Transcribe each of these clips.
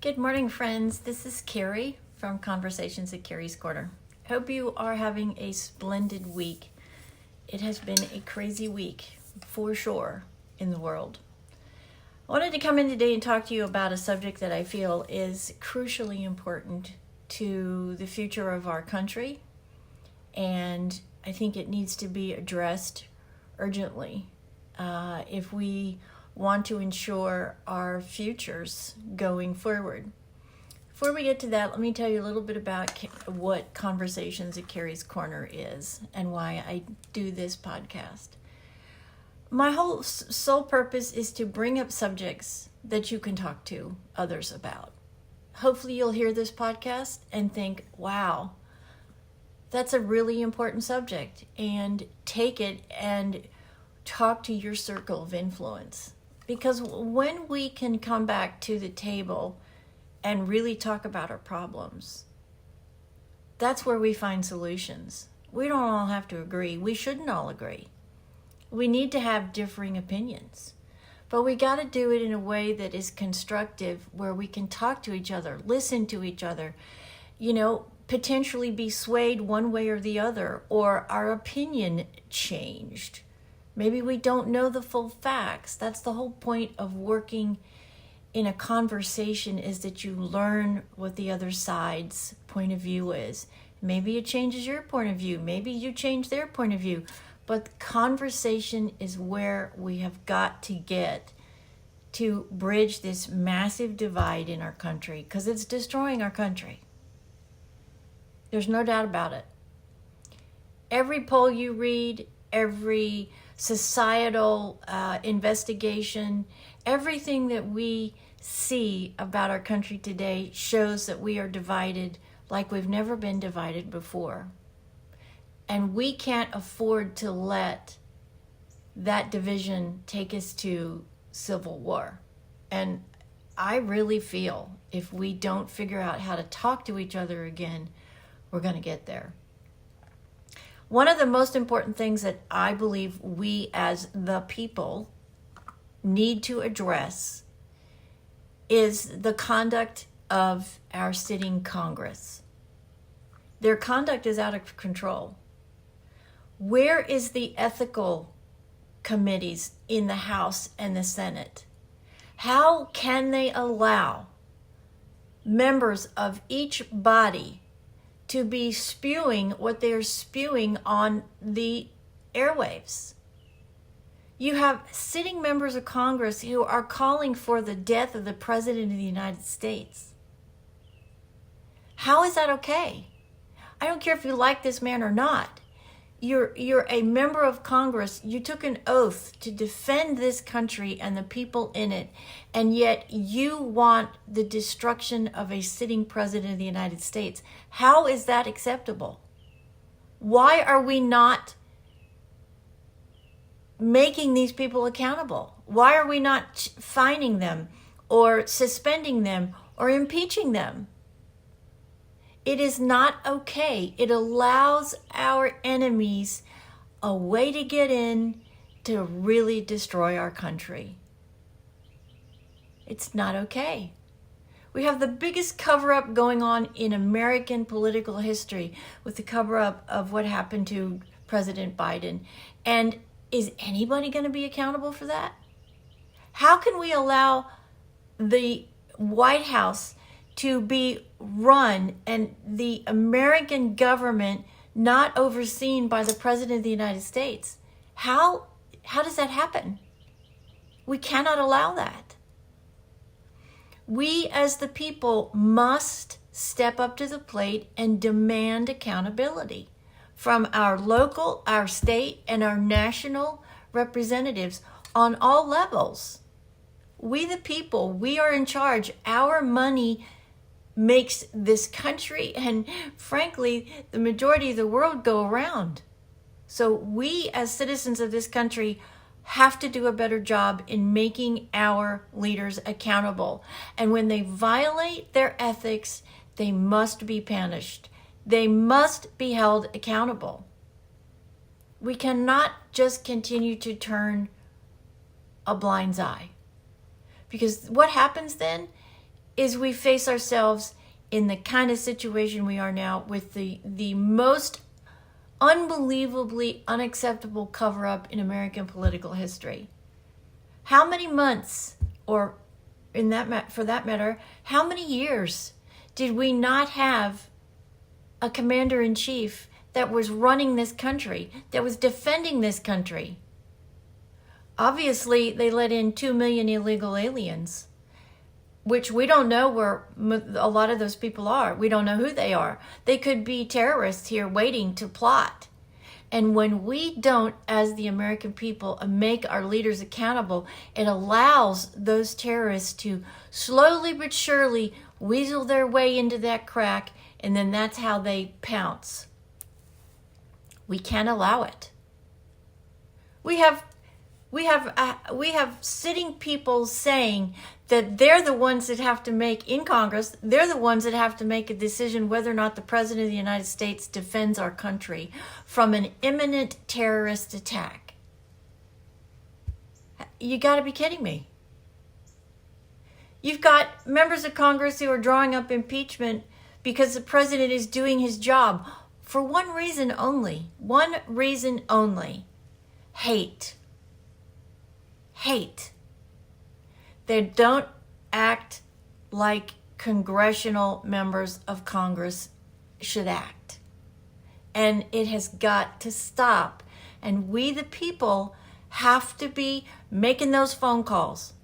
Good morning, friends. This is Kerrie from Conversations at Kerrie's Korner. Hope you are having a splendid week. It has been a crazy week, for sure, in the world. I wanted to come in today and talk to you about a subject that I feel is crucially important to the future of our country, and I think it needs to be addressed urgently if we want to ensure our futures going forward. Before we get to that, let me tell you a little bit about what Conversations at Kerrie's Korner is and why I do this podcast. My whole sole purpose is to bring up subjects that you can talk to others about. Hopefully you'll hear this podcast and think, wow, that's a really important subject, and take it and talk to your circle of influence. Because when we can come back to the table and really talk about our problems, that's where we find solutions. We don't all have to agree. We shouldn't all agree. We need to have differing opinions. But we got to do it in a way that is constructive, where we can talk to each other, listen to each other, potentially be swayed one way or the other, or our opinion changed. Maybe we don't know the full facts. That's the whole point of working in a conversation, is that you learn what the other side's point of view is. Maybe it changes your point of view. Maybe you change their point of view. But conversation is where we have got to get to bridge this massive divide in our country, because it's destroying our country. There's no doubt about it. Every poll you read, every societal investigation, everything that we see about our country today shows that we are divided like we've never been divided before. And we can't afford to let that division take us to civil war. And I really feel if we don't figure out how to talk to each other again, we're going to get there. One of the most important things that I believe we as the people need to address is the conduct of our sitting Congress. Their conduct is out of control. Where is the ethical committees in the House and the Senate? How can they allow members of each body to be spewing what they're spewing on the airwaves? You have sitting members of Congress who are calling for the death of the President of the United States. How is that okay? I don't care if you like this man or not. You're a member of Congress. You took an oath to defend this country and the people in it, and yet you want the destruction of a sitting president of the United States. How is that acceptable? Why are we not making these people accountable? Why are we not fining them or suspending them or impeaching them? It is not okay. It allows our enemies a way to get in to really destroy our country. It's not okay. We have the biggest cover-up going on in American political history with the cover-up of what happened to President Biden. And is anybody going to be accountable for that? How can we allow the White House to be run and the American government not overseen by the President of the United States? How does that happen? We cannot allow that. We as the people must step up to the plate and demand accountability from our local, our state, and our national representatives on all levels. We the people, we are in charge. Our money makes this country and, frankly, the majority of the world go around. So we as citizens of this country have to do a better job in making our leaders accountable. And when they violate their ethics, they must be punished. They must be held accountable. We cannot just continue to turn a blind eye. Because what happens then is we face ourselves in the kind of situation we are now with the most unbelievably unacceptable cover-up in American political history. How many months, or for that matter, how many years did we not have a commander-in-chief that was running this country, that was defending this country? Obviously, they let in 2 million illegal aliens, which we don't know where a lot of those people are. We don't know who they are. They could be terrorists here waiting to plot. And when we don't, as the American people, make our leaders accountable, it allows those terrorists to slowly but surely weasel their way into that crack, and then that's how they pounce. We can't allow it. We have sitting people saying that they're the ones that have to make, in Congress, they're the ones that have to make a decision whether or not the President of the United States defends our country from an imminent terrorist attack. You got to be kidding me. You've got members of Congress who are drawing up impeachment because the president is doing his job for one reason only. One reason only. Hate. Hate. They don't act like congressional members of Congress should act. And it has got to stop. And we, the people, have to be making those phone calls.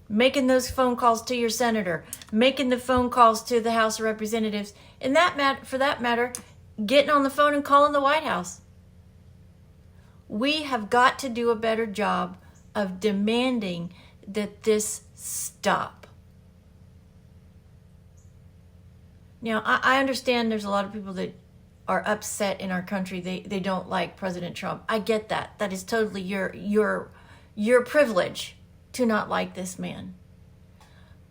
Making those phone calls to your senator. Making the phone calls to the House of Representatives. And for that matter, getting on the phone and calling the White House. We have got to do a better job of demanding that this stop. Now, I understand there's a lot of people that are upset in our country. They don't like President Trump. I get that. That is totally your privilege to not like this man.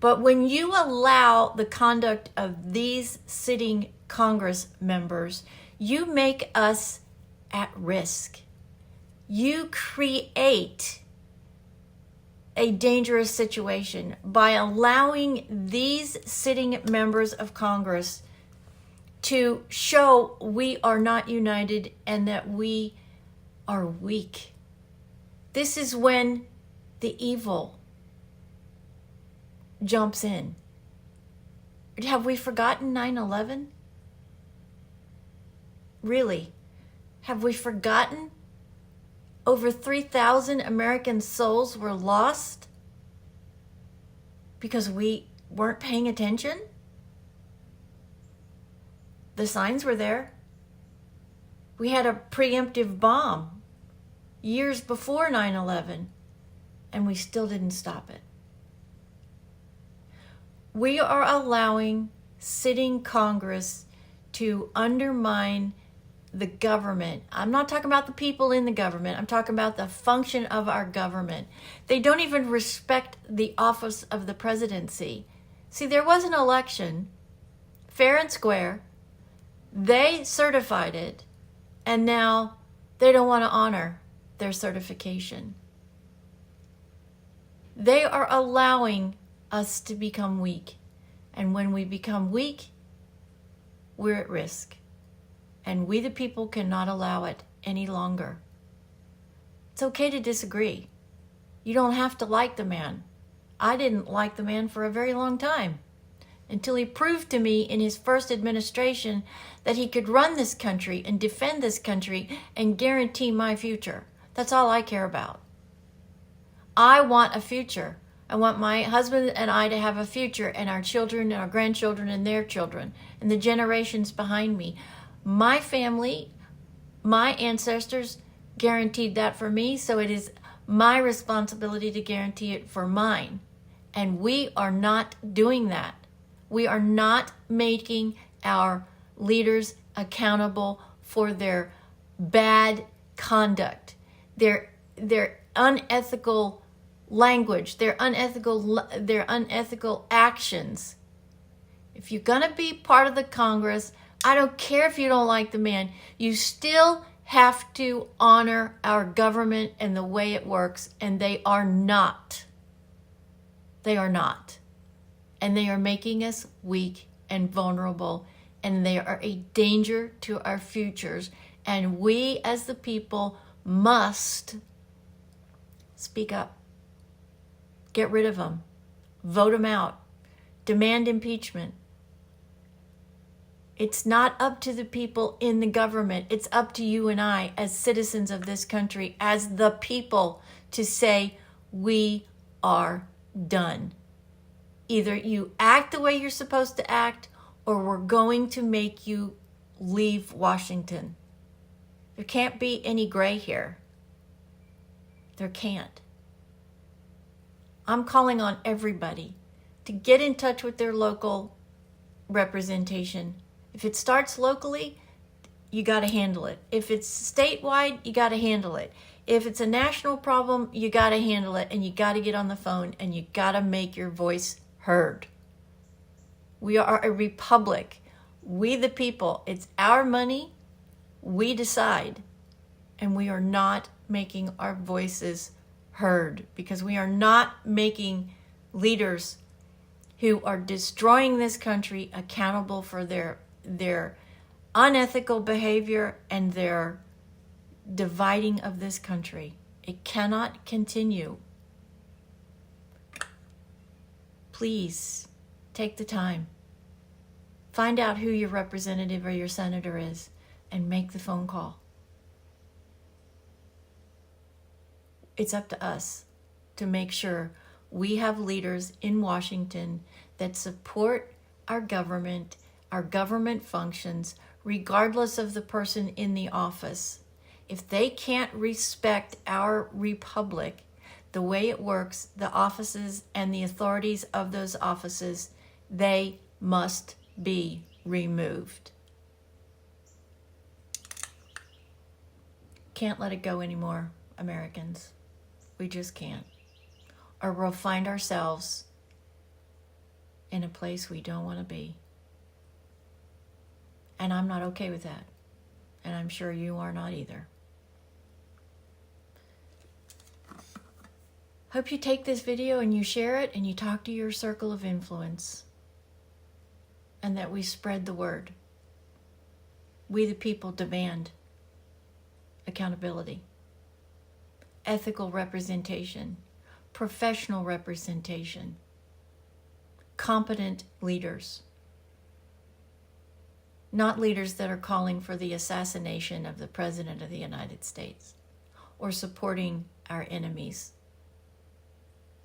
But when you allow the conduct of these sitting Congress members, you make us at risk. You create a dangerous situation by allowing these sitting members of Congress to show we are not united and that we are weak. This is when the evil jumps in. Have we forgotten 9/11? Really? Have we forgotten? Over 3,000 American souls were lost because we weren't paying attention. The signs were there. We had a preemptive bomb years before 9/11, and we still didn't stop it. We are allowing sitting Congress to undermine the government. I'm not talking about the people in the government. I'm talking about the function of our government. They don't even respect the office of the presidency. See, there was an election, fair and square. They certified it, and now they don't want to honor their certification. They are allowing us to become weak. And when we become weak, we're at risk. And we, the people, cannot allow it any longer. It's okay to disagree. You don't have to like the man. I didn't like the man for a very long time, until he proved to me in his first administration that he could run this country and defend this country and guarantee my future. That's all I care about. I want a future. I want my husband and I to have a future, and our children and our grandchildren and their children and the generations behind me. My family, my ancestors guaranteed that for me, so it is my responsibility to guarantee it for mine. And we are not doing that. We are not making our leaders accountable for their bad conduct, their unethical language, their unethical actions. If you're going to be part of the Congress, I don't care if you don't like the man, you still have to honor our government and the way it works, and they are not. They are not. and they are making us weak and vulnerable, and they are a danger to our futures. And we as the people must speak up. Get rid of them. Vote them out. Demand impeachment. It's not up to the people in the government. It's up to you and I as citizens of this country, as the people, to say we are done. Either you act the way you're supposed to act, or we're going to make you leave Washington. There can't be any gray here. There can't. I'm calling on everybody to get in touch with their local representation. If it starts locally, you got to handle it. If it's statewide, you got to handle it. If it's a national problem, you got to handle it, and you got to get on the phone, and you got to make your voice heard. We are a republic. We the people. It's our money. We decide. And we are not making our voices heard, because we are not making leaders who are destroying this country accountable for their unethical behavior and their dividing of this country. It cannot continue. Please take the time. Find out who your representative or your senator is and make the phone call. It's up to us to make sure we have leaders in Washington that support our government functions, regardless of the person in the office. If they can't respect our republic, the way it works, the offices and the authorities of those offices, they must be removed. Can't let it go anymore, Americans. We just can't. Or we'll find ourselves in a place we don't want to be. And I'm not okay with that. And I'm sure you are not either. Hope you take this video and you share it and you talk to your circle of influence. And that we spread the word. We the people demand accountability, ethical representation, professional representation, competent leaders. Not leaders that are calling for the assassination of the President of the United States or supporting our enemies.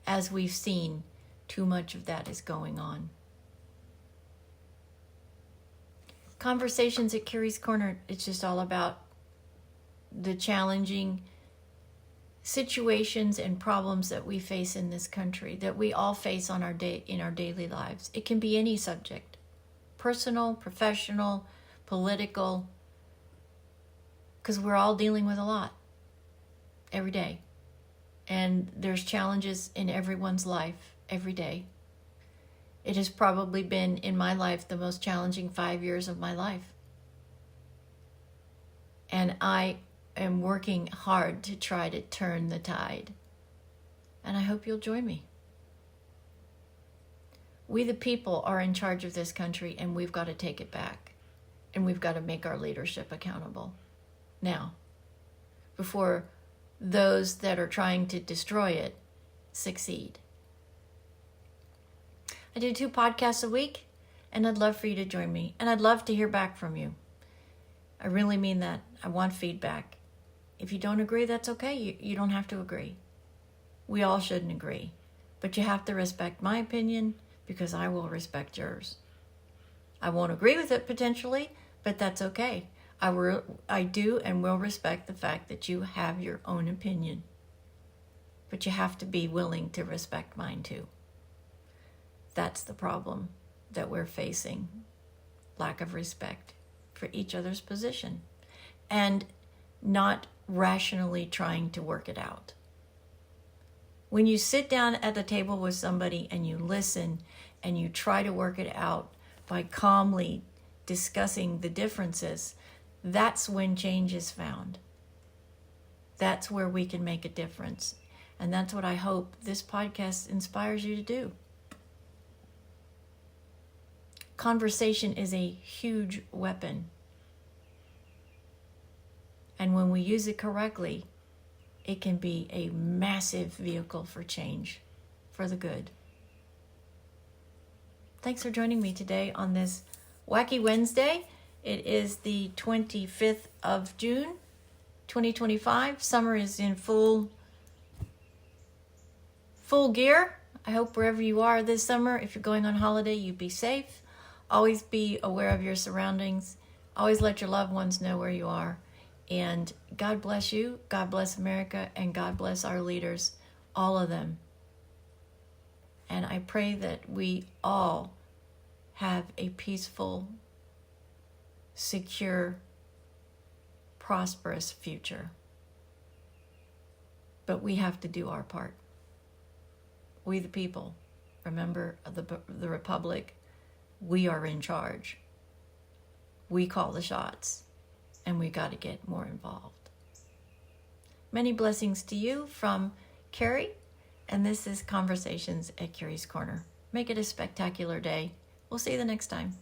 As we've seen, too much of that is going on. Conversations at Kerrie's Korner, it's just all about the challenging situations and problems that we face in this country, that we all face in our daily lives. It can be any subject. Personal, professional, political, because we're all dealing with a lot every day. And there's challenges in everyone's life every day. It has probably been, in my life, the most challenging 5 years of my life. And I am working hard to try to turn the tide. And I hope you'll join me. We the people are in charge of this country, and we've got to take it back. And we've got to make our leadership accountable. Now, before those that are trying to destroy it succeed. I do 2 podcasts a week, and I'd love for you to join me. And I'd love to hear back from you. I really mean that. I want feedback. If you don't agree, that's okay. You don't have to agree. We all shouldn't agree. But you have to respect my opinion, because I will respect yours. I won't agree with it potentially, but that's okay. I do and will respect the fact that you have your own opinion. But you have to be willing to respect mine too. That's the problem that we're facing. Lack of respect for each other's position. And not rationally trying to work it out. When you sit down at the table with somebody and you listen and you try to work it out by calmly discussing the differences, that's when change is found. That's where we can make a difference. And that's what I hope this podcast inspires you to do. conversation is a huge weapon. And when we use it correctly, it can be a massive vehicle for change, for the good. Thanks for joining me today on this Wacky Wednesday. It is the 25th of June, 2025. Summer is in full gear. I hope wherever you are this summer, if you're going on holiday, you be safe. Always be aware of your surroundings. Always let your loved ones know where you are. And God bless you, God bless America, and God bless our leaders, all of them. And I pray that we all have a peaceful, secure, prosperous future. But we have to do our part. We the people, remember the Republic, we are in charge. We call the shots. And we got to get more involved. Many blessings to you from Kerrie, and this is Conversations at Kerrie's Corner. Make it a spectacular day. We'll see you the next time.